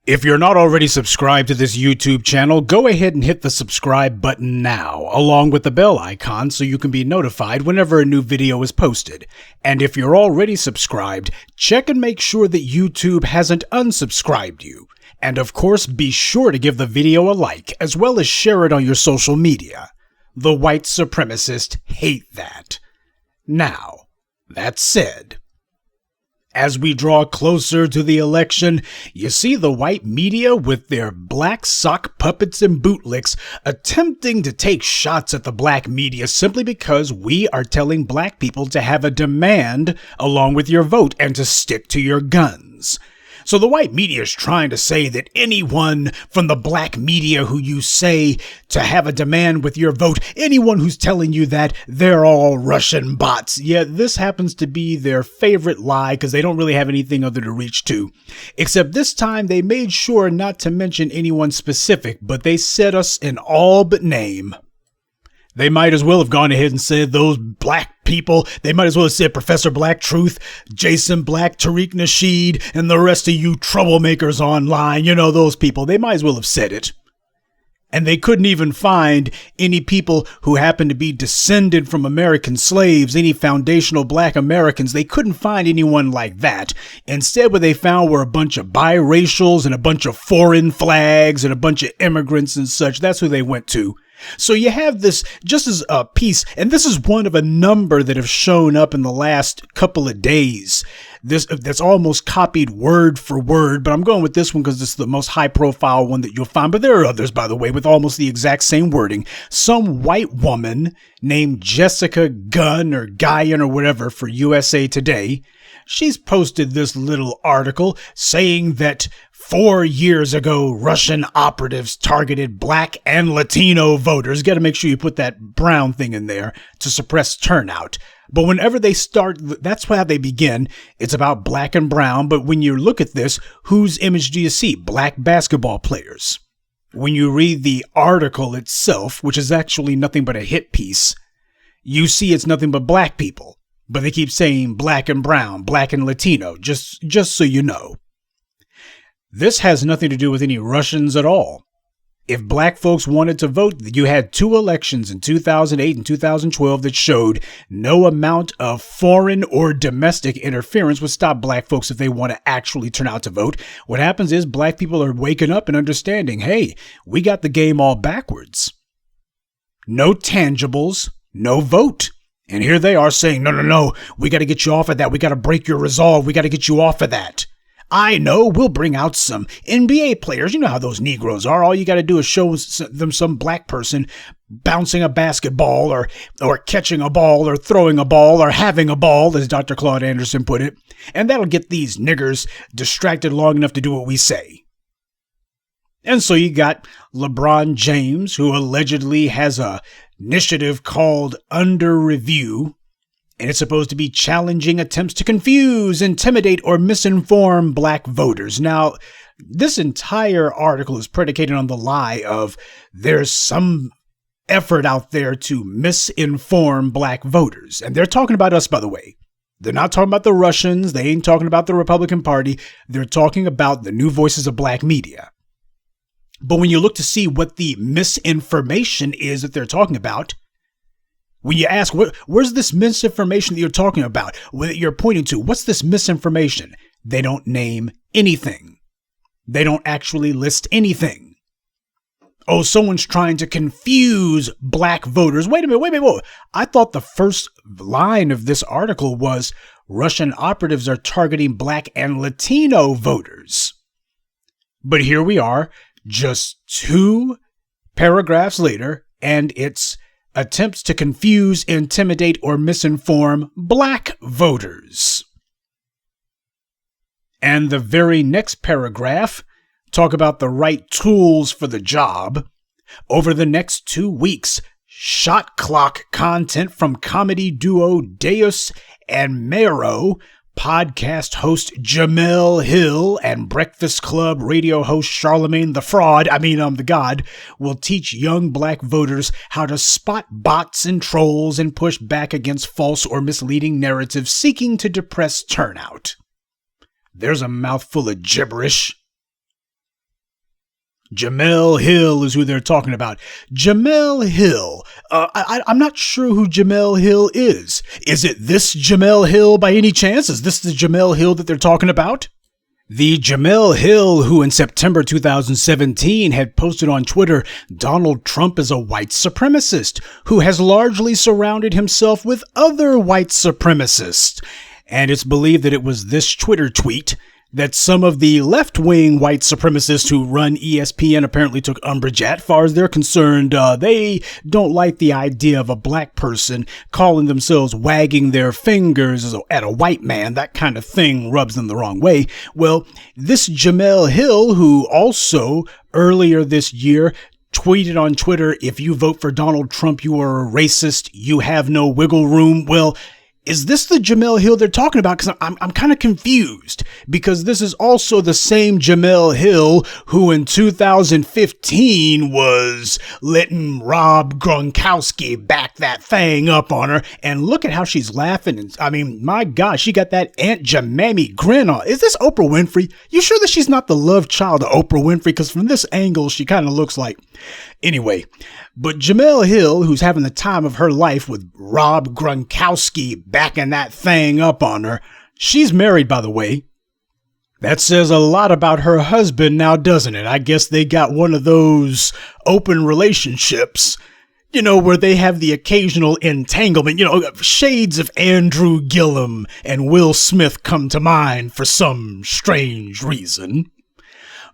If you're not already subscribed to this YouTube channel, go ahead and hit the subscribe button now, along with the bell icon so you can be notified whenever a new video is posted. And if you're already subscribed, check and make sure that YouTube hasn't unsubscribed you. And of course, be sure to give the video a like, as well as share it on your social media. The white supremacists hate that. Now, that said, as we draw closer to the election, you see the white media with their black sock puppets and bootlicks attempting to take shots at the black media simply because we are telling black people to have a demand along with your vote and to stick to your guns. So the white media is trying to say that anyone from the black media who you say to have a demand with your vote, anyone who's telling you that, they're all Russian bots. Yeah, this happens to be their favorite lie because they don't really have anything other to reach to. Except this time they made sure not to mention anyone specific, but they said us in all but name. They might as well have gone ahead and said those black people. They might as well have said Professor Black Truth, Jason Black, Tariq Nasheed, and the rest of you troublemakers online. You know, those people. They might as well have said it. And they couldn't even find any people who happened to be descended from American slaves, any foundational black Americans. They couldn't find anyone like that. Instead, what they found were a bunch of biracials and a bunch of foreign flags and a bunch of immigrants and such. That's who they went to. So you have this just as a piece, and this is one of a number that have shown up in the last couple of days. That's almost copied word for word, but I'm going with this one because it's the most high profile one that you'll find. But there are others, by the way, with almost the exact same wording. Some white woman named Jessica Gunn or Guyan or whatever for USA Today. She's posted this little article saying that 4 years ago, Russian operatives targeted black and Latino voters. Got to make sure you put that brown thing in there to suppress turnout. But whenever they start, that's how they begin. It's about black and brown. But when you look at this, whose image do you see? Black basketball players. When you read the article itself, which is actually nothing but a hit piece, you see it's nothing but black people. But they keep saying black and brown, black and Latino, just so you know. This has nothing to do with any Russians at all. If black folks wanted to vote, you had two elections in 2008 and 2012 that showed no amount of foreign or domestic interference would stop black folks if they want to actually turn out to vote. What happens is black people are waking up and understanding, hey, we got the game all backwards. No tangibles, no vote. And here they are saying, no, we got to get you off of that. We got to break your resolve. We got to get you off of that. I know, we'll bring out some NBA players. You know how those Negroes are. All you got to do is show them some black person bouncing a basketball or catching a ball or throwing a ball or having a ball, as Dr. Claude Anderson put it. And that'll get these niggers distracted long enough to do what we say. And so you got LeBron James, who allegedly has a initiative called Under Review. And it's supposed to be challenging attempts to confuse, intimidate, or misinform black voters. Now, this entire article is predicated on the lie of there's some effort out there to misinform black voters. And they're talking about us, by the way. They're not talking about the Russians. They ain't talking about the Republican Party. They're talking about the new voices of black media. But when you look to see what the misinformation is that they're talking about, when you ask, where's this misinformation that you're talking about, that you're pointing to? What's this misinformation? They don't name anything. They don't actually list anything. Oh, someone's trying to confuse black voters. Wait a minute. I thought the first line of this article was Russian operatives are targeting black and Latino voters. But here we are, just 2 paragraphs later, and it's attempts to confuse, intimidate, or misinform black voters. And the very next paragraph talk about the right tools for the job. Over the next 2 weeks, shot clock content from comedy duo Deus and Mero, podcast host Jemele Hill, and Breakfast Club radio host Charlamagne the God, will teach young black voters how to spot bots and trolls and push back against false or misleading narratives seeking to depress turnout. There's a mouthful of gibberish. Jemele Hill is who they're talking about. Jemele Hill. I'm not sure who Jemele Hill is. Is it this Jemele Hill by any chance? Is this the Jemele Hill that they're talking about? The Jemele Hill who in September 2017 had posted on Twitter, Donald Trump is a white supremacist who has largely surrounded himself with other white supremacists. And it's believed that it was this Twitter tweet that some of the left-wing white supremacists who run ESPN apparently took umbrage at. Far as they're concerned, they don't like the idea of a black person calling themselves wagging their fingers at a white man. That kind of thing rubs them the wrong way. Well, this Jemele Hill, who also earlier this year tweeted on Twitter, if you vote for Donald Trump, you are a racist, you have no wiggle room. Well, is this the Jemele Hill they're talking about? Because I'm kind of confused, because this is also the same Jemele Hill who in 2015 was letting Rob Gronkowski back that thing up on her. And look at how she's laughing. And I mean, my gosh, she got that Aunt Jemima grin on. Is this Oprah Winfrey? You sure that she's not the love child of Oprah Winfrey? Because from this angle, she kind of looks like... Anyway, but Jemele Hill, who's having the time of her life with Rob Gronkowski backing that thing up on her, she's married, by the way. That says a lot about her husband now, doesn't it? I guess they got one of those open relationships, you know, where they have the occasional entanglement, you know, shades of Andrew Gillum and Will Smith come to mind for some strange reason.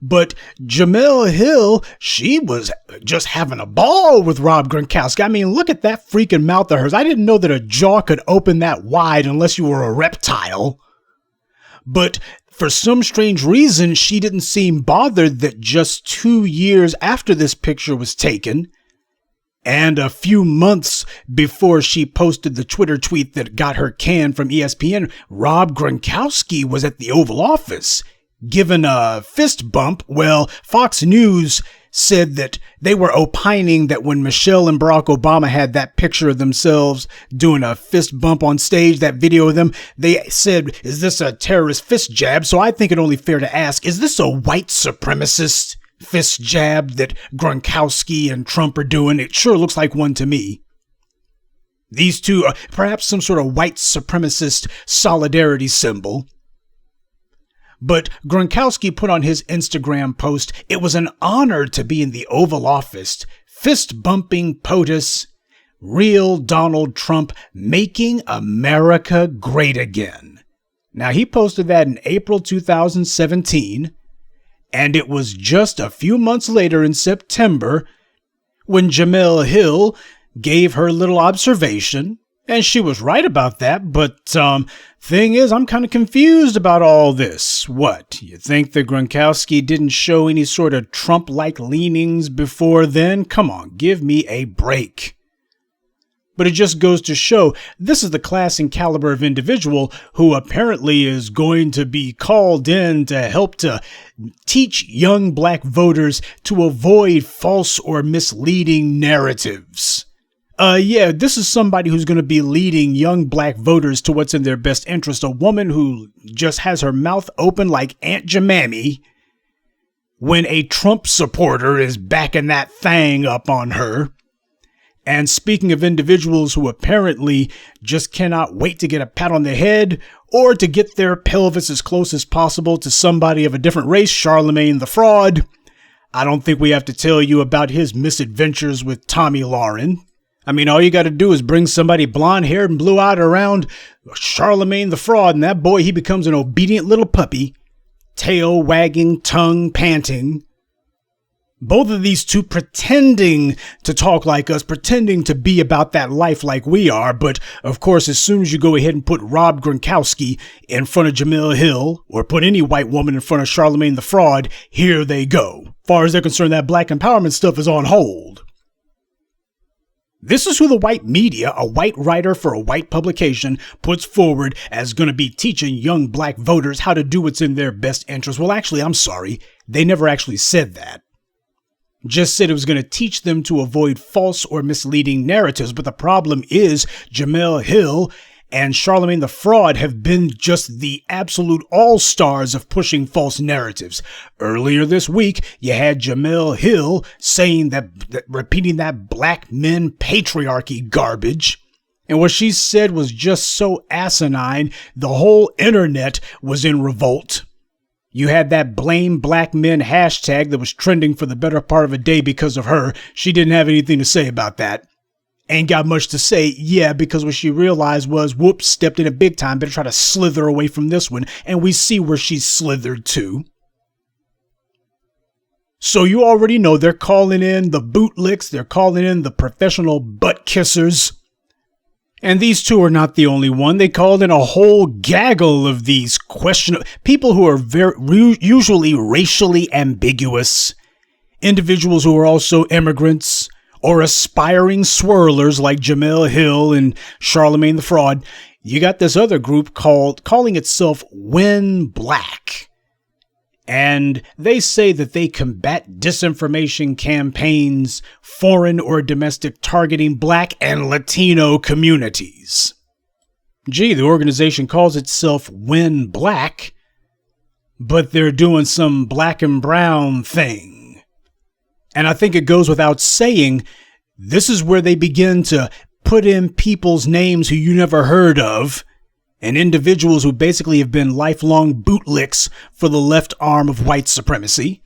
But Jemele Hill, she was just having a ball with Rob Gronkowski. I mean, look at that freaking mouth of hers. I didn't know that a jaw could open that wide unless you were a reptile. But for some strange reason, she didn't seem bothered that just 2 years after this picture was taken, and a few months before she posted the Twitter tweet that got her canned from ESPN, Rob Gronkowski was at the Oval Office given a fist bump. Well, Fox News said that they were opining that when Michelle and Barack Obama had that picture of themselves doing a fist bump on stage, that video of them, they said, is this a terrorist fist jab? So I think it only fair to ask, is this a white supremacist fist jab that Gronkowski and Trump are doing? It sure looks like one to me. These two are perhaps some sort of white supremacist solidarity symbol. But Gronkowski put on his Instagram post, it was an honor to be in the Oval Office, fist-bumping POTUS, real Donald Trump, making America great again. Now, he posted that in April 2017, and it was just a few months later in September when Jemele Hill gave her little observation. And she was right about that, but thing is, I'm kind of confused about all this. What, you think that Gronkowski didn't show any sort of Trump-like leanings before then? Come on, give me a break. But it just goes to show, this is the class and caliber of individual who apparently is going to be called in to help to teach young black voters to avoid false or misleading narratives. Yeah, this is somebody who's going to be leading young black voters to what's in their best interest. A woman who just has her mouth open like Aunt Jemima when a Trump supporter is backing that thing up on her. And speaking of individuals who apparently just cannot wait to get a pat on the head or to get their pelvis as close as possible to somebody of a different race, Charlamagne the fraud. I don't think we have to tell you about his misadventures with Tomi Lahren. I mean, all you got to do is bring somebody blonde-haired and blue-eyed around Charlamagne the fraud, and that boy, he becomes an obedient little puppy, tail wagging, tongue panting. Both of these two pretending to talk like us, pretending to be about that life like we are. But, of course, as soon as you go ahead and put Rob Gronkowski in front of Jemele Hill, or put any white woman in front of Charlamagne the fraud, here they go. As far as they're concerned, that black empowerment stuff is on hold. This is who the white media, a white writer for a white publication, puts forward as going to be teaching young black voters how to do what's in their best interest. Well, actually, I'm sorry. They never actually said that. Just said it was going to teach them to avoid false or misleading narratives. But the problem is Jemele Hill and Charlamagne the Fraud have been just the absolute all-stars of pushing false narratives. Earlier this week, you had Jemele Hill saying that repeating that black men patriarchy garbage. And what she said was just so asinine, the whole internet was in revolt. You had that blame black men hashtag that was trending for the better part of a day because of her. She didn't have anything to say about that. Ain't got much to say, yeah, because what she realized was, whoops, stepped in it big time, better try to slither away from this one. And we see where she slithered to. So you already know they're calling in the bootlicks, they're calling in the professional butt kissers. And these two are not the only one. They called in a whole gaggle of these questionable people who are usually racially ambiguous, individuals who are also immigrants or aspiring swirlers like Jemele Hill and Charlamagne the Fraud. You got this other group calling itself When Black. And they say that they combat disinformation campaigns, foreign or domestic, targeting Black and Latino communities. Gee, the organization calls itself When Black, but they're doing some black and brown thing. And I think it goes without saying, this is where they begin to put in people's names who you never heard of, and individuals who basically have been lifelong bootlicks for the left arm of white supremacy.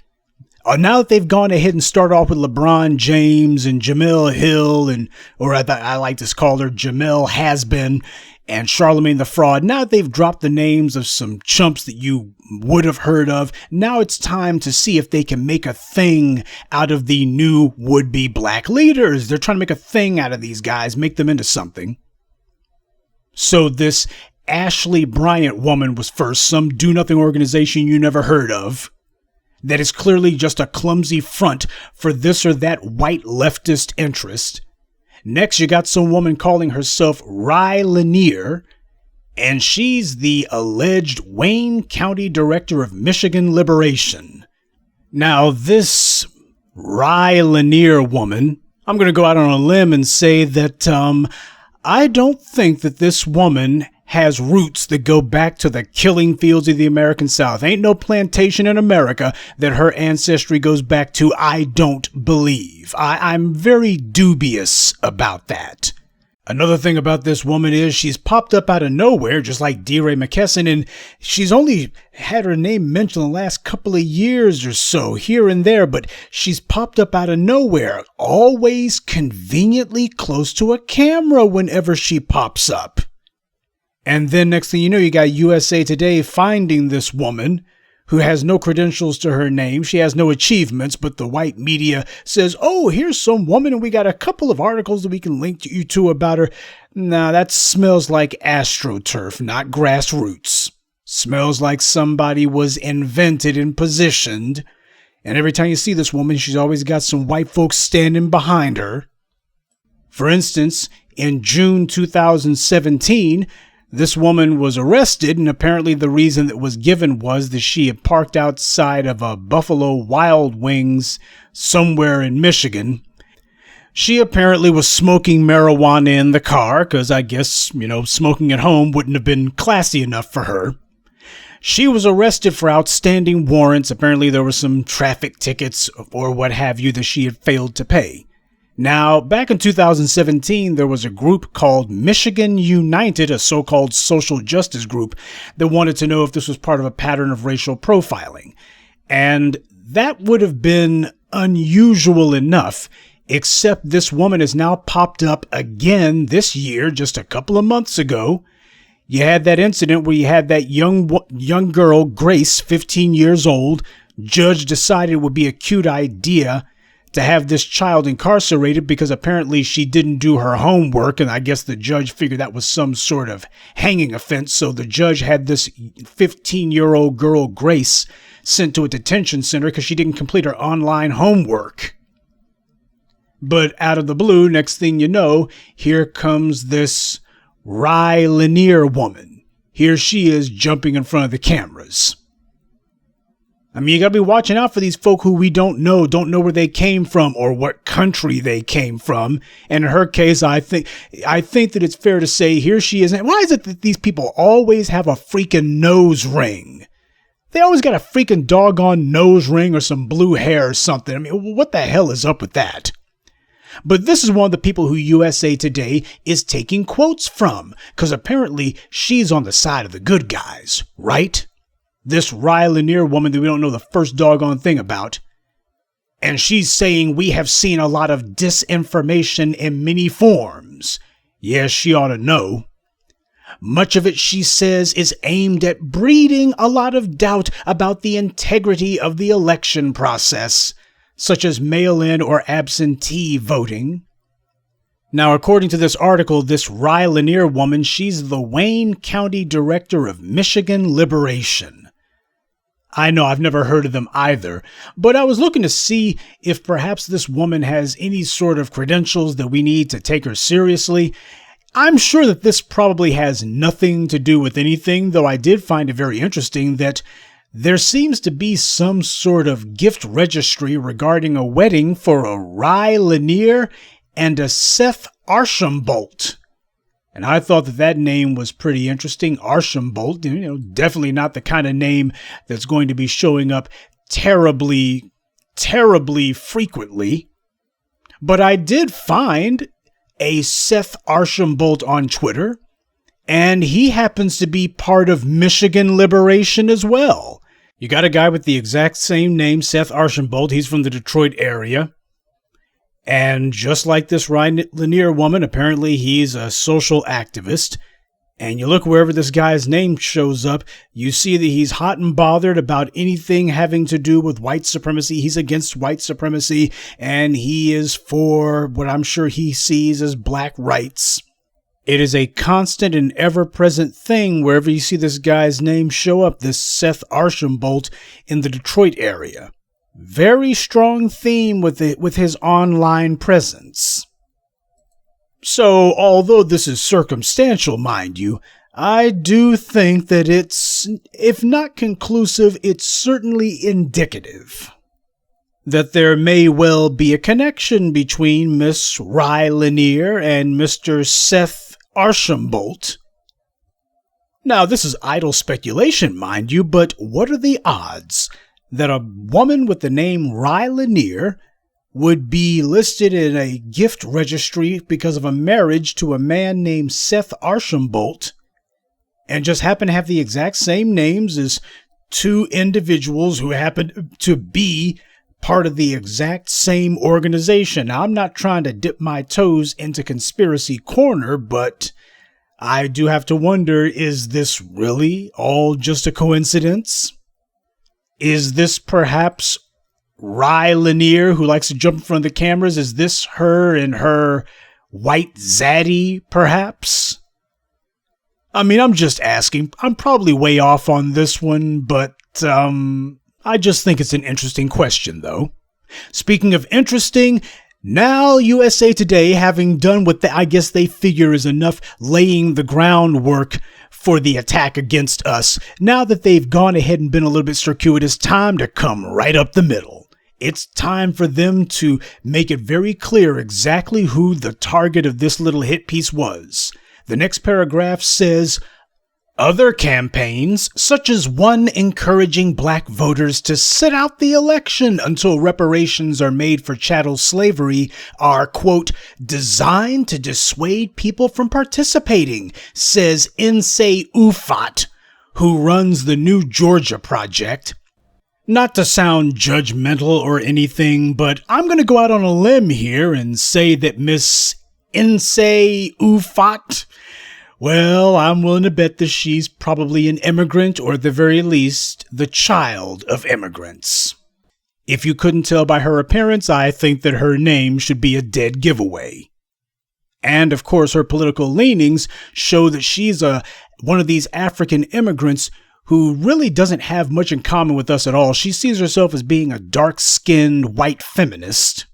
Now that they've gone ahead and started off with LeBron James and Jemele Hill, or I like to call her Jemele Has-Been, and Charlamagne the Fraud, now that they've dropped the names of some chumps that you would have heard of, now it's time to see if they can make a thing out of the new would-be black leaders. They're trying to make a thing out of these guys, make them into something. So this Ashley Bryant woman was first, some do-nothing organization you never heard of, that is clearly just a clumsy front for this or that white leftist interest. Next, you got some woman calling herself Rai LaNier, and she's the alleged Wayne County Director of Michigan Liberation. Now, this Rai LaNier woman, I'm going to go out on a limb and say that I don't think that this woman has roots that go back to the killing fields of the American South. Ain't no plantation in America that her ancestry goes back to, I don't believe. I'm very dubious about that. Another thing about this woman is she's popped up out of nowhere, just like DeRay McKesson, and she's only had her name mentioned the last couple of years or so, here and there, but she's popped up out of nowhere, always conveniently close to a camera whenever she pops up. And then next thing you know, you got USA Today finding this woman who has no credentials to her name. She has no achievements, but the white media says, oh, here's some woman and we got a couple of articles that we can link you to about her. Nah, that smells like AstroTurf, not grassroots. Smells like somebody was invented and positioned. And every time you see this woman, she's always got some white folks standing behind her. For instance, in June 2017, this woman was arrested, and apparently the reason that was given was that she had parked outside of a Buffalo Wild Wings somewhere in Michigan. She apparently was smoking marijuana in the car, because I guess, smoking at home wouldn't have been classy enough for her. She was arrested for outstanding warrants. Apparently there were some traffic tickets or what have you that she had failed to pay. Now, back in 2017, there was a group called Michigan United, a so-called social justice group, that wanted to know if this was part of a pattern of racial profiling. And that would have been unusual enough, except this woman has now popped up again this year, just a couple of months ago. You had that incident where you had that young girl, Grace, 15 years old. Judge decided it would be a cute idea to have this child incarcerated because apparently she didn't do her homework, and I guess the judge figured that was some sort of hanging offense, so the judge had this 15-year-old girl, Grace, sent to a detention center because she didn't complete her online homework. But out of the blue, next thing you know, here comes this Rai LaNier woman. Here she is jumping in front of the cameras. I mean, you gotta be watching out for these folk who we don't know where they came from or what country they came from. And in her case, I think that it's fair to say here she is. Why is it that these people always have a freaking nose ring? They always got a freaking doggone nose ring or some blue hair or something. I mean, what the hell is up with that? But this is one of the people who USA Today is taking quotes from, because apparently she's on the side of the good guys, right? This Rai LaNier woman that we don't know the first doggone thing about. And she's saying we have seen a lot of disinformation in many forms. Yes, she ought to know. Much of it, she says, is aimed at breeding a lot of doubt about the integrity of the election process, such as mail-in or absentee voting. Now, according to this article, this Rai LaNier woman, she's the Wayne County Director of Michigan Liberation. I know I've never heard of them either, but I was looking to see if perhaps this woman has any sort of credentials that we need to take her seriously. I'm sure that this probably has nothing to do with anything, though I did find it very interesting that there seems to be some sort of gift registry regarding a wedding for a Rai LaNier and a Seth Archambault. And I thought that name was pretty interesting. Archambault, definitely not the kind of name that's going to be showing up terribly frequently. But I did find a Seth Archambault on Twitter, and he happens to be part of Michigan Liberation as well. You got a guy with the exact same name, Seth Archambault. He's from the Detroit area. And just like this Rai LaNier woman, apparently he's a social activist. And you look wherever this guy's name shows up, you see that he's hot and bothered about anything having to do with white supremacy. He's against white supremacy, and he is for what I'm sure he sees as black rights. It is a constant and ever-present thing wherever you see this guy's name show up, this Seth Archambault in the Detroit area. Very strong theme with his online presence. So, although this is circumstantial, mind you, I do think that it's, if not conclusive, it's certainly indicative that there may well be a connection between Miss Rai LaNier and Mr. Seth Archambault. Now, this is idle speculation, mind you, but what are the odds that a woman with the name Rai LaNier would be listed in a gift registry because of a marriage to a man named Seth Archambault and just happen to have the exact same names as two individuals who happen to be part of the exact same organization? Now, I'm not trying to dip my toes into conspiracy corner, but I do have to wonder, is this really all just a coincidence? Is this perhaps Rai LaNier, who likes to jump in front of the cameras? Is this her and her white zaddy, perhaps? I mean, I'm just asking. I'm probably way off on this one, but I just think it's an interesting question, though. Speaking of interesting, now USA Today, having done what I guess they figure is enough laying the groundwork for the attack against us, now that they've gone ahead and been a little bit circuitous, time to come right up the middle. It's time for them to make it very clear exactly who the target of this little hit piece was. The next paragraph says, other campaigns, such as one encouraging black voters to sit out the election until reparations are made for chattel slavery, are, quote, designed to dissuade people from participating, says Nse Ufot, who runs the New Georgia Project. Not to sound judgmental or anything, but I'm going to go out on a limb here and say that Miss Nse Ufot, well, I'm willing to bet that she's probably an immigrant, or at the very least, the child of immigrants. If you couldn't tell by her appearance, I think that her name should be a dead giveaway. And, of course, her political leanings show that she's one of these African immigrants who really doesn't have much in common with us at all. She sees herself as being a dark-skinned white feminist.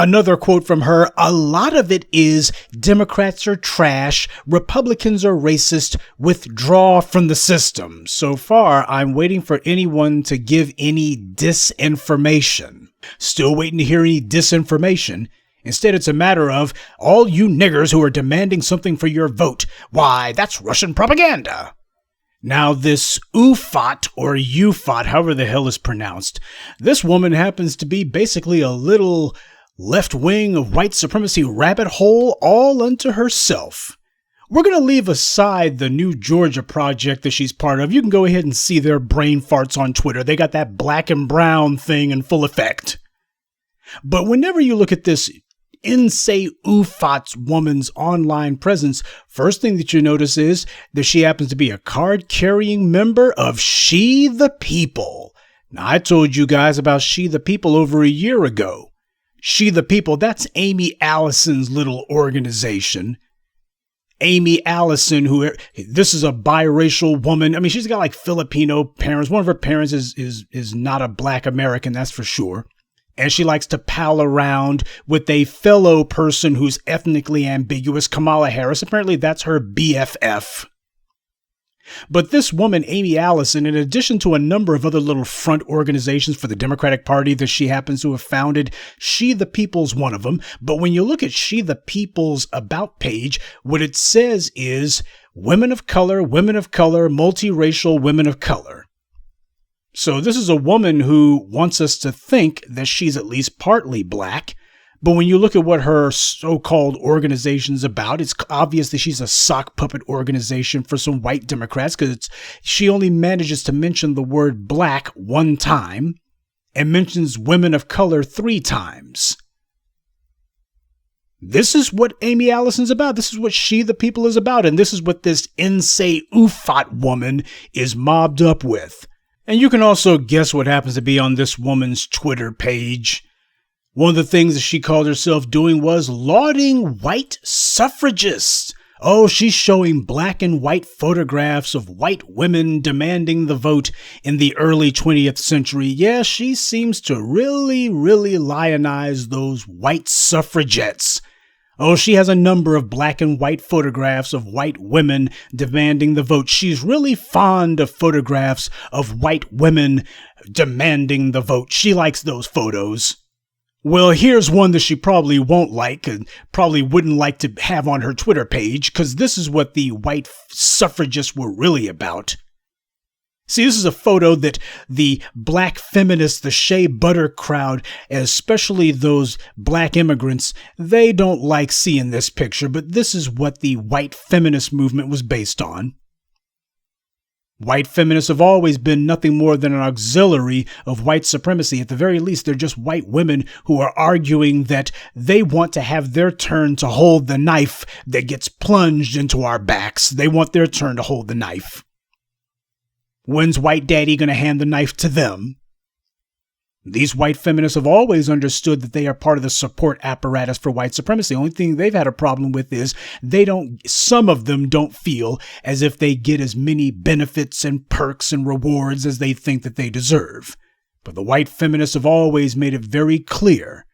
Another quote from her, a lot of it is Democrats are trash, Republicans are racist, withdraw from the system. So far, I'm waiting for anyone to give any disinformation. Still waiting to hear any disinformation. Instead, it's a matter of all you niggers who are demanding something for your vote. Why, that's Russian propaganda. Now, this Ufot, or Ufot, however the hell is pronounced, this woman happens to be basically a little left wing of white supremacy rabbit hole all unto herself. We're going to leave aside the New Georgia project that she's part of. You can go ahead and see their brain farts on Twitter. They got that black and brown thing in full effect. But whenever you look at this Nse Ufot's woman's online presence, first thing that you notice is that she happens to be a card-carrying member of She the People. Now, I told you guys about She the People over a year ago. She the People, that's Amy Allison's little organization. Amy Allison, this is a biracial woman. I mean, she's got like Filipino parents. One of her parents is not a black American, that's for sure. And she likes to pal around with a fellow person who's ethnically ambiguous, Kamala Harris. Apparently, that's her BFF. But this woman, Amy Allison, in addition to a number of other little front organizations for the Democratic Party that she happens to have founded, She the People's one of them. But when you look at She the People's About page, what it says is women of color, multiracial women of color. So this is a woman who wants us to think that she's at least partly black. But when you look at what her so-called organization's about, it's obvious that she's a sock puppet organization for some white Democrats, because she only manages to mention the word black one time and mentions women of color 3 times. This is what Amy Allison's about. This is what She the People is about. And this is what this Nse Ufot woman is mobbed up with. And you can also guess what happens to be on this woman's Twitter page. One of the things that she called herself doing was lauding white suffragists. Oh, she's showing black and white photographs of white women demanding the vote in the early 20th century. Yeah, she seems to really lionize those white suffragettes. Oh, she has a number of black and white photographs of white women demanding the vote. She's really fond of photographs of white women demanding the vote. She likes those photos. Well, here's one that she probably won't like and probably wouldn't like to have on her Twitter page, because this is what the white suffragists were really about. See, this is a photo that the black feminists, the shea butter crowd, especially those black immigrants, they don't like seeing this picture, but this is what the white feminist movement was based on. White feminists have always been nothing more than an auxiliary of white supremacy. At the very least, they're just white women who are arguing that they want to have their turn to hold the knife that gets plunged into our backs. They want their turn to hold the knife. When's white daddy going to hand the knife to them? These white feminists have always understood that they are part of the support apparatus for white supremacy. The only thing they've had a problem with is some of them don't feel as if they get as many benefits and perks and rewards as they think that they deserve. But the white feminists have always made it very clear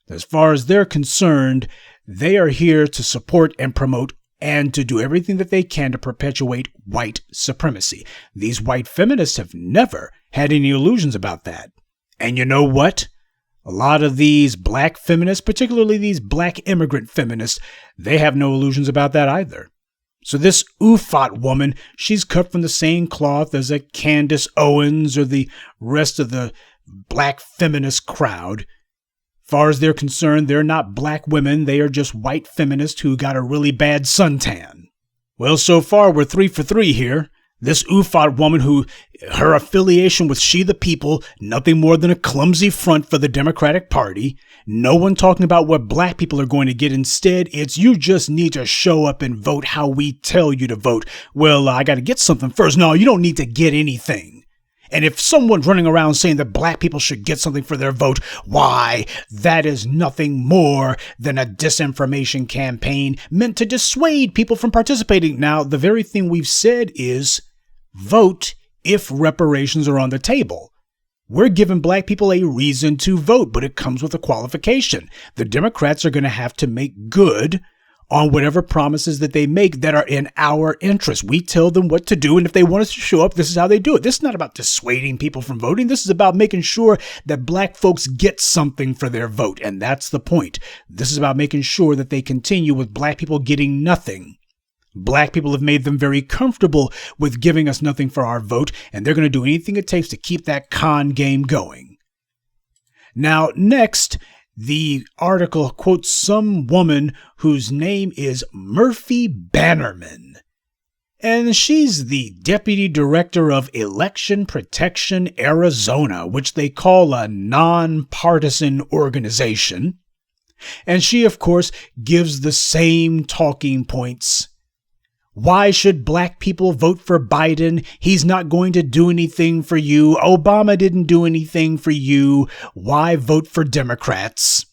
that as far as they're concerned, they are here to support and promote and to do everything that they can to perpetuate white supremacy. These white feminists have never had any illusions about that. And you know what? A lot of these black feminists, particularly these black immigrant feminists, they have no illusions about that either. So this Ufot woman, she's cut from the same cloth as a Candace Owens or the rest of the black feminist crowd. As far as they're concerned, they're not black women. They are just white feminists who got a really bad suntan. Well, so far we're 3 for 3 here. This Ufot woman her affiliation with She the People, nothing more than a clumsy front for the Democratic Party. No one talking about what black people are going to get. Instead, it's you just need to show up and vote how we tell you to vote. Well, I got to get something first. No, you don't need to get anything. And if someone's running around saying that black people should get something for their vote, why, that is nothing more than a disinformation campaign meant to dissuade people from participating. Now, the very thing we've said is vote if reparations are on the table. We're giving black people a reason to vote, but it comes with a qualification. The Democrats are going to have to make good on whatever promises that they make that are in our interest. We tell them what to do, and if they want us to show up, this is how they do it. This is not about dissuading people from voting. This is about making sure that black folks get something for their vote, and that's the point. This is about making sure that they continue with black people getting nothing. Black people have made them very comfortable with giving us nothing for our vote, and they're going to do anything it takes to keep that con game going. Now, next, the article quotes some woman whose name is Murphy Bannerman, and she's the deputy director of Election Protection Arizona, which they call a nonpartisan organization. And she, of course, gives the same talking points. Why should black people vote for Biden? He's not going to do anything for you. Obama didn't do anything for you. Why vote for Democrats?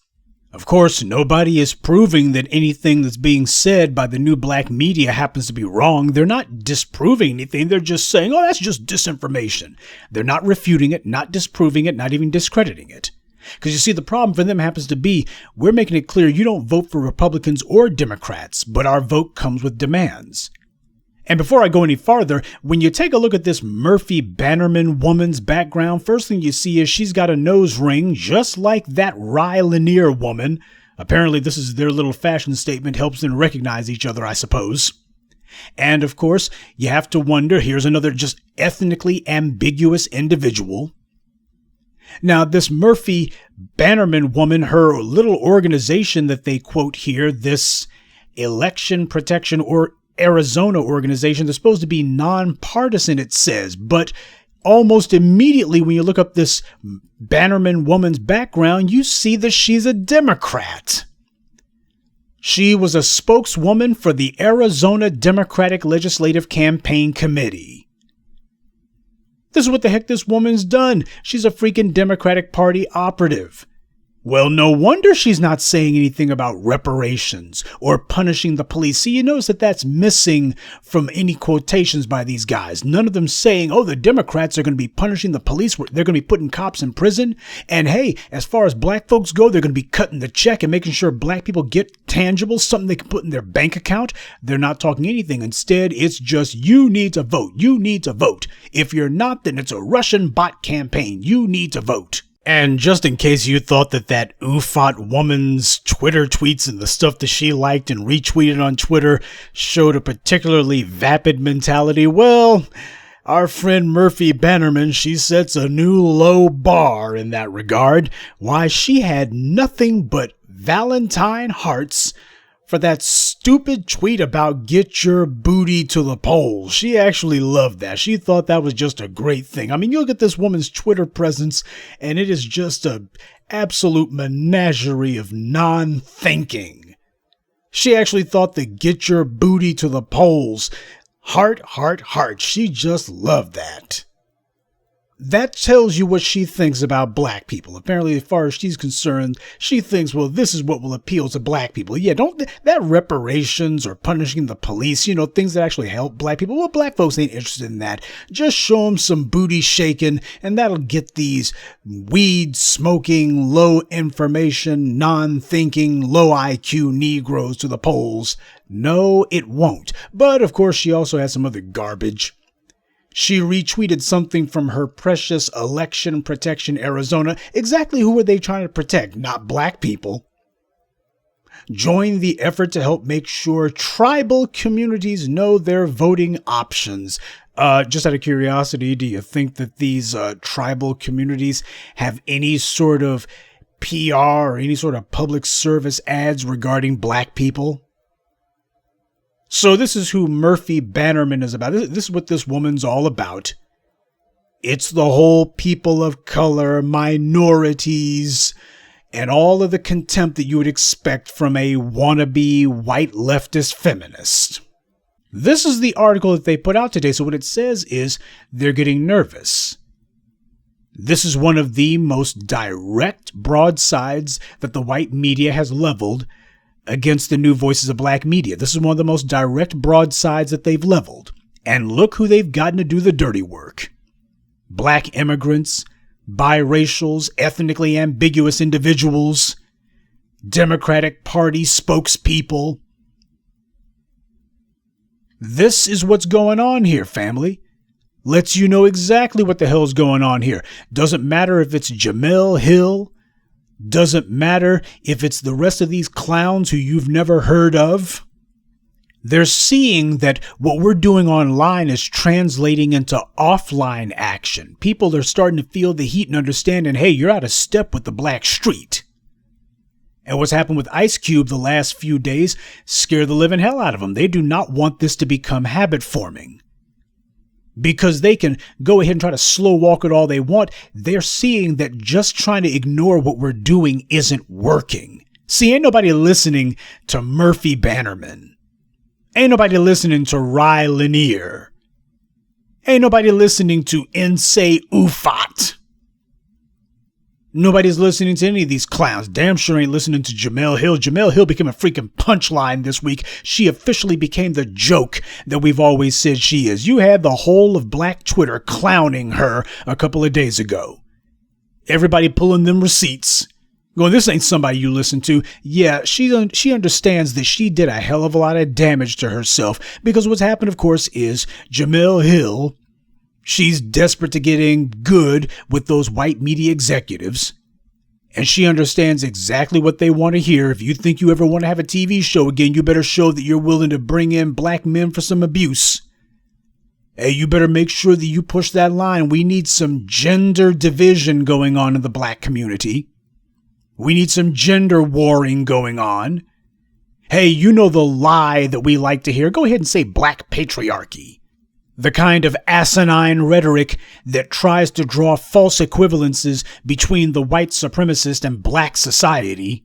Of course, nobody is proving that anything that's being said by the new black media happens to be wrong. They're not disproving anything. They're just saying, oh, that's just disinformation. They're not refuting it, not disproving it, not even discrediting it. Because you see, the problem for them happens to be, we're making it clear you don't vote for Republicans or Democrats, but our vote comes with demands. And before I go any farther, when you take a look at this Murphy Bannerman woman's background, first thing you see is she's got a nose ring just like that Rai LaNier woman. Apparently this is their little fashion statement, helps them recognize each other, I suppose. And of course, you have to wonder, here's another just ethnically ambiguous individual. Now, this Murphy Bannerman woman, her little organization that they quote here, this Election Protection or Arizona organization, they're supposed to be nonpartisan, it says, but almost immediately when you look up this Bannerman woman's background, you see that she's a Democrat. She was a spokeswoman for the Arizona Democratic Legislative Campaign Committee. This is what the heck this woman's done. She's a freaking Democratic Party operative. Well, no wonder she's not saying anything about reparations or punishing the police. See, you notice that that's missing from any quotations by these guys. None of them saying, oh, the Democrats are going to be punishing the police. They're going to be putting cops in prison. And hey, as far as black folks go, they're going to be cutting the check and making sure black people get tangible, something they can put in their bank account. They're not talking anything. Instead, it's just, you need to vote. You need to vote. If you're not, then it's a Russian bot campaign. You need to vote. And just in case you thought that Ufot woman's Twitter tweets and the stuff that she liked and retweeted on Twitter showed a particularly vapid mentality, well, our friend Murphy Bannerman, she sets a new low bar in that regard. Why, she had nothing but Valentine hearts for that stupid tweet about get your booty to the polls. She actually loved that. She thought that was just a great thing. I mean, you look at this woman's Twitter presence, and it is just an absolute menagerie of non-thinking. She actually thought the get your booty to the polls. Heart, heart, heart. She just loved that. That tells you what she thinks about black people. Apparently, as far as she's concerned, she thinks, well, this is what will appeal to black people. Yeah, that reparations or punishing the police, things that actually help black people. Well, black folks ain't interested in that. Just show them some booty shaking, and that'll get these weed smoking, low information, non-thinking, low IQ Negroes to the polls. No, it won't. But of course, she also has some other garbage. She retweeted something from her precious Election Protection Arizona. Exactly who are they trying to protect? Not black people. Join the effort to help make sure tribal communities know their voting options. Just out of curiosity, do you think that these tribal communities have any sort of PR or any sort of public service ads regarding black people? So this is who Murphy Bannerman is about. This is what this woman's all about. It's the whole people of color, minorities, and all of the contempt that you would expect from a wannabe white leftist feminist. This is the article that they put out today. So what it says is they're getting nervous. This is one of the most direct broadsides that the white media has leveled against the new voices of black media. This is one of the most direct broadsides that they've leveled. And look who they've gotten to do the dirty work. Black immigrants, biracials, ethnically ambiguous individuals, Democratic Party spokespeople. This is what's going on here, family. Lets you know exactly what the hell's going on here. Doesn't matter if it's Jemele Hill. Doesn't matter if it's the rest of these clowns who you've never heard of. They're seeing that what we're doing online is translating into offline action. People are starting to feel the heat and understanding, hey, you're out of step with the black street. And what's happened with Ice Cube the last few days scared the living hell out of them. They do not want this to become habit forming. Because they can go ahead and try to slow walk it all they want. They're seeing that just trying to ignore what we're doing isn't working. See, ain't nobody listening to Murphy Bannerman. Ain't nobody listening to Rai LaNier. Ain't nobody listening to Nse Ufot. Nobody's listening to any of these clowns. Damn sure ain't listening to Jemele Hill. Jemele Hill became a freaking punchline this week. She officially became the joke that we've always said she is. You had the whole of Black Twitter clowning her a couple of days ago. Everybody pulling them receipts. Going, this ain't somebody you listen to. Yeah, she understands that she did a hell of a lot of damage to herself. Because what's happened, of course, is Jemele Hill, she's desperate to get in good with those white media executives. And she understands exactly what they want to hear. If you think you ever want to have a TV show again, you better show that you're willing to bring in black men for some abuse. Hey, you better make sure that you push that line. We need some gender division going on in the black community. We need some gender warring going on. Hey, you know the lie that we like to hear. Go ahead and say black patriarchy. The kind of asinine rhetoric that tries to draw false equivalences between the white supremacist and black society.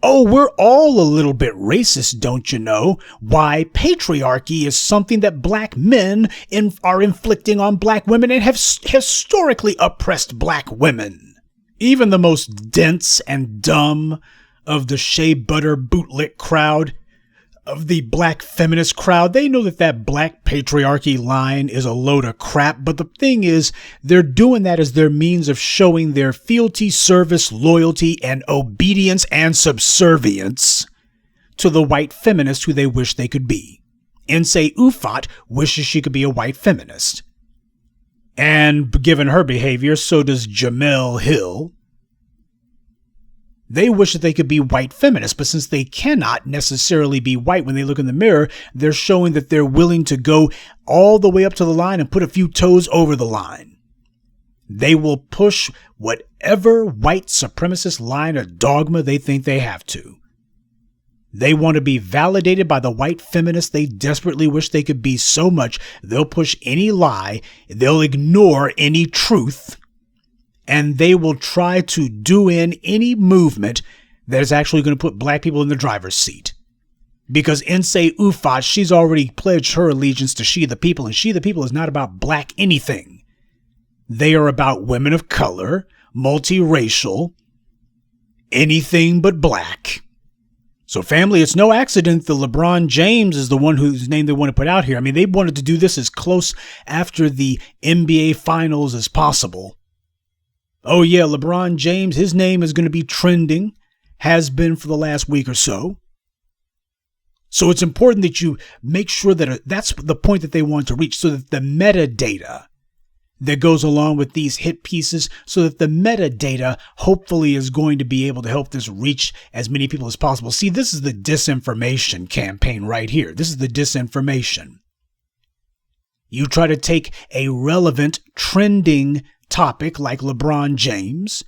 Oh, we're all a little bit racist, don't you know? Why, patriarchy is something that black men are inflicting on black women and have historically oppressed black women. Even the most dense and dumb of the shea butter bootlick crowd, of the black feminist crowd, they know that that black patriarchy line is a load of crap. But the thing is, they're doing that as their means of showing their fealty, service, loyalty, and obedience and subservience to the white feminist who they wish they could be. Nse Ufot wishes she could be a white feminist. And given her behavior, so does Jemele Hill. They wish that they could be white feminists, but since they cannot necessarily be white when they look in the mirror, they're showing that they're willing to go all the way up to the line and put a few toes over the line. They will push whatever white supremacist line or dogma they think they have to. They want to be validated by the white feminists they desperately wish they could be so much, they'll push any lie, they'll ignore any truth, and they will try to do in any movement that is actually going to put black people in the driver's seat. Because Nse Ufot, she's already pledged her allegiance to She the People, and She the People is not about black anything. They are about women of color, multiracial, anything but black. So family, it's no accident that LeBron James is the one whose name they want to put out here. I mean, they wanted to do this as close after the NBA Finals as possible. Oh yeah, LeBron James, his name is going to be trending, has been for the last week or so. So it's important that you make sure that that's the point that they want to reach, so that the metadata that goes along with these hit pieces, so that the metadata hopefully is going to be able to help this reach as many people as possible. See, this is the disinformation campaign right here. This is the disinformation. You try to take a relevant, trending topic like LeBron James,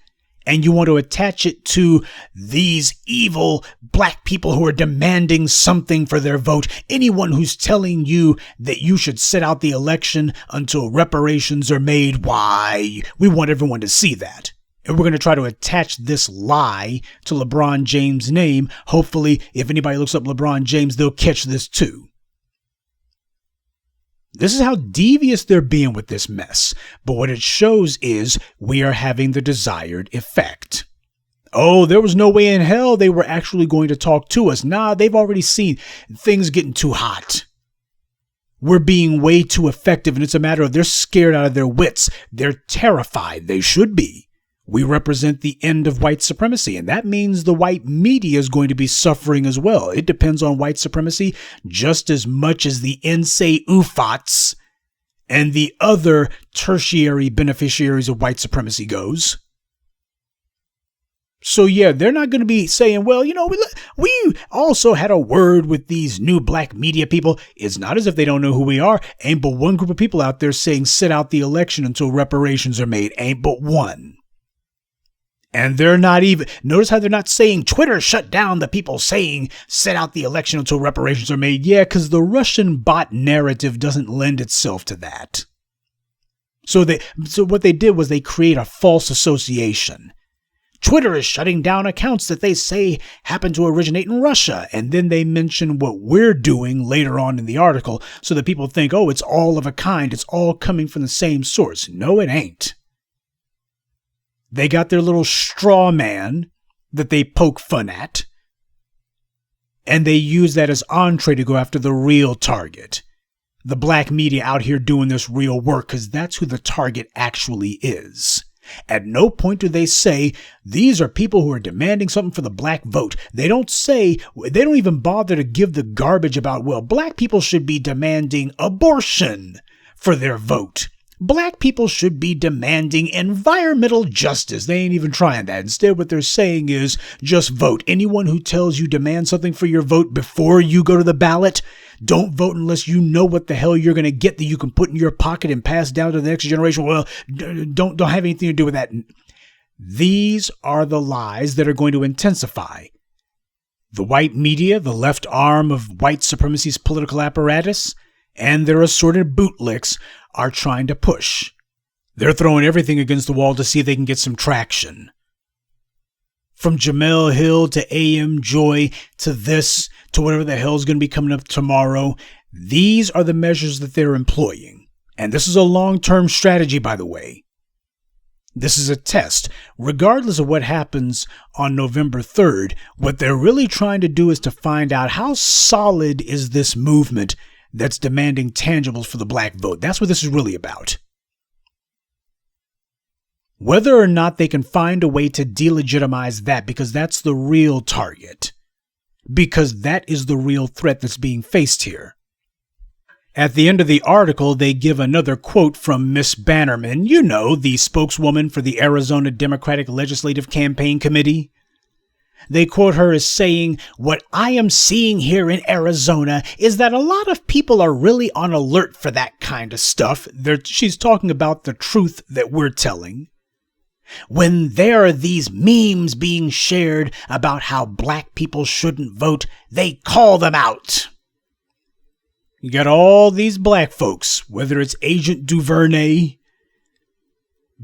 and you want to attach it to these evil black people who are demanding something for their vote. Anyone who's telling you that you should sit out the election until reparations are made, why, we want everyone to see that. And we're going to try to attach this lie to LeBron James' name. Hopefully, if anybody looks up LeBron James, they'll catch this too. This is how devious they're being with this mess. But what it shows is we are having the desired effect. Oh, there was no way in hell they were actually going to talk to us. Nah, they've already seen things getting too hot. We're being way too effective, and it's a matter of they're scared out of their wits. They're terrified. They should be. We represent the end of white supremacy, and that means the white media is going to be suffering as well. It depends on white supremacy just as much as the Nse Ufots and the other tertiary beneficiaries of white supremacy goes. So yeah, they're not going to be saying, well, we also had a word with these new black media people. It's not as if they don't know who we are. Ain't but one group of people out there saying sit out the election until reparations are made. Ain't but one. And they're not even, notice how they're not saying Twitter shut down the people saying sit out the election until reparations are made. Yeah, because the Russian bot narrative doesn't lend itself to that. So what they did was they create a false association. Twitter is shutting down accounts that they say happen to originate in Russia. And then they mention what we're doing later on in the article so that people think, oh, it's all of a kind. It's all coming from the same source. No, it ain't. They got their little straw man that they poke fun at, and they use that as entree to go after the real target. The black media out here doing this real work, because that's who the target actually is. At no point do they say, these are people who are demanding something for the black vote. They don't even bother to give the garbage about, well, black people should be demanding abortion for their vote. Black people should be demanding environmental justice. They ain't even trying that. Instead, what they're saying is just vote. Anyone who tells you demand something for your vote before you go to the ballot, don't vote unless you know what the hell you're going to get that you can put in your pocket and pass down to the next generation. Well, don't have anything to do with that. These are the lies that are going to intensify. The white media, the left arm of white supremacy's political apparatus, and their assorted bootlicks are trying to push. They're throwing everything against the wall to see if they can get some traction. From Jemele Hill to AM Joy to this to whatever the hell's going to be coming up tomorrow, these are the measures that they're employing. And this is a long-term strategy, by the way. This is a test. Regardless of what happens on November 3rd, what they're really trying to do is to find out how solid is this movement that's demanding tangibles for the black vote. That's what this is really about. Whether or not they can find a way to delegitimize that, because that's the real target. Because that is the real threat that's being faced here. At the end of the article, they give another quote from Miss Bannerman, the spokeswoman for the Arizona Democratic Legislative Campaign Committee. They quote her as saying, "What I am seeing here in Arizona is that a lot of people are really on alert for that kind of stuff." She's talking about the truth that we're telling. "When there are these memes being shared about how black people shouldn't vote, they call them out." You got all these black folks, whether it's Agent Duvernay,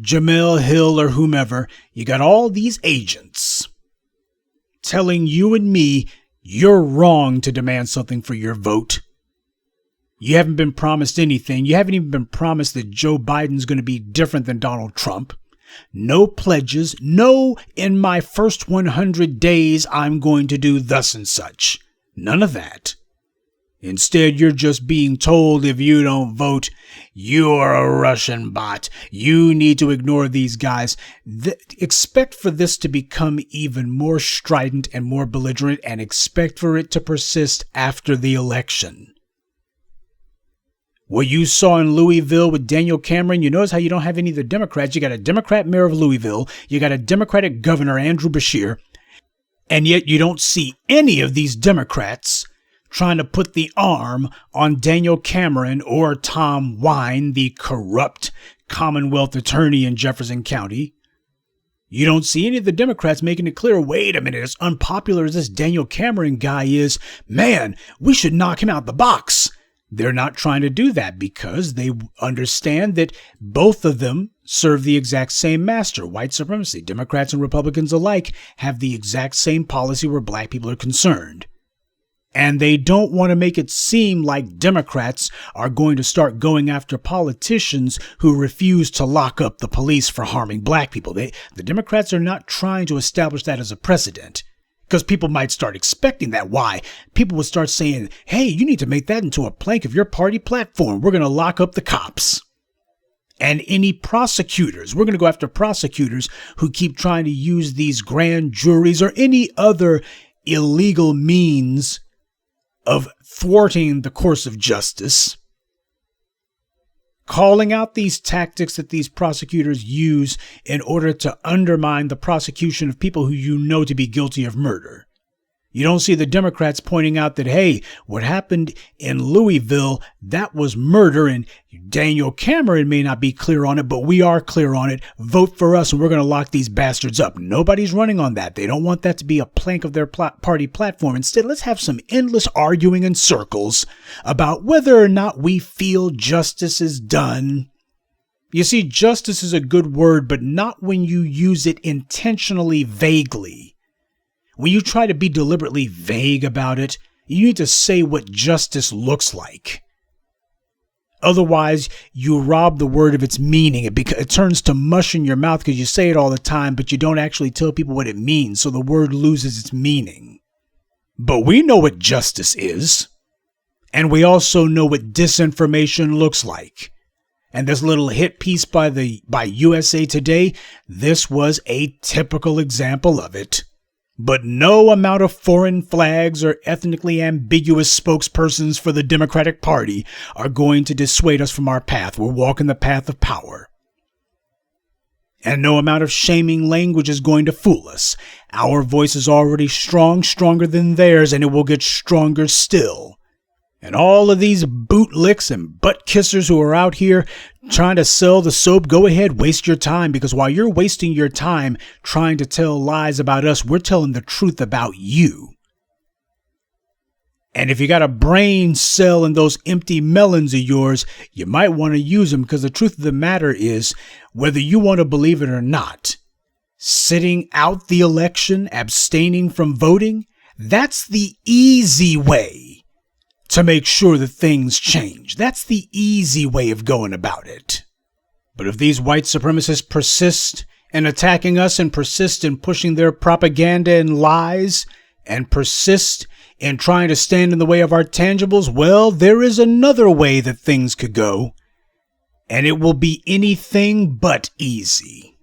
Jemele Hill, or whomever, you got all these agents telling you and me you're wrong to demand something for your vote. You haven't been promised anything. You haven't even been promised that Joe Biden's going to be different than Donald Trump. No pledges. No, in my first 100 days, I'm going to do thus and such. None of that. Instead, you're just being told if you don't vote, you're a Russian bot. You need to ignore these guys. Expect for this to become even more strident and more belligerent, and expect for it to persist after the election. What you saw in Louisville with Daniel Cameron, you notice how you don't have any of the Democrats. You got a Democrat mayor of Louisville. You got a Democratic governor, Andrew Beshear. And yet you don't see any of these Democrats trying to put the arm on Daniel Cameron or Tom Wine, the corrupt Commonwealth attorney in Jefferson County. You don't see any of the Democrats making it clear, wait a minute, as unpopular as this Daniel Cameron guy is, man, we should knock him out the box. They're not trying to do that because they understand that both of them serve the exact same master, white supremacy. Democrats and Republicans alike have the exact same policy where black people are concerned. And they don't want to make it seem like Democrats are going to start going after politicians who refuse to lock up the police for harming black people. The Democrats are not trying to establish that as a precedent, because people might start expecting that. Why? People would start saying, hey, you need to make that into a plank of your party platform. We're going to lock up the cops. And any prosecutors, we're going to go after prosecutors who keep trying to use these grand juries or any other illegal means of thwarting the course of justice, calling out these tactics that these prosecutors use in order to undermine the prosecution of people who you know to be guilty of murder. You don't see the Democrats pointing out that, hey, what happened in Louisville, that was murder, and Daniel Cameron may not be clear on it, but we are clear on it. Vote for us and we're going to lock these bastards up. Nobody's running on that. They don't want that to be a plank of their party platform. Instead, let's have some endless arguing in circles about whether or not we feel justice is done. You see, justice is a good word, but not when you use it intentionally vaguely. When you try to be deliberately vague about it, you need to say what justice looks like. Otherwise, you rob the word of its meaning. It turns to mush in your mouth because you say it all the time, but you don't actually tell people what it means, so the word loses its meaning. But we know what justice is, and we also know what disinformation looks like. And this little hit piece by USA Today, this was a typical example of it. But no amount of foreign flags or ethnically ambiguous spokespersons for the Democratic Party are going to dissuade us from our path. We're walking the path of power. And no amount of shaming language is going to fool us. Our voice is already strong, stronger than theirs, and it will get stronger still. And all of these bootlicks and butt kissers who are out here trying to sell the soap, go ahead, waste your time, because while you're wasting your time trying to tell lies about us, we're telling the truth about you. And if you got a brain cell in those empty melons of yours, you might want to use them, because the truth of the matter is, whether you want to believe it or not, sitting out the election, abstaining from voting, that's the easy way to make sure that things change. That's the easy way of going about it. But if these white supremacists persist in attacking us and persist in pushing their propaganda and lies and persist in trying to stand in the way of our tangibles, well, there is another way that things could go, and it will be anything but easy.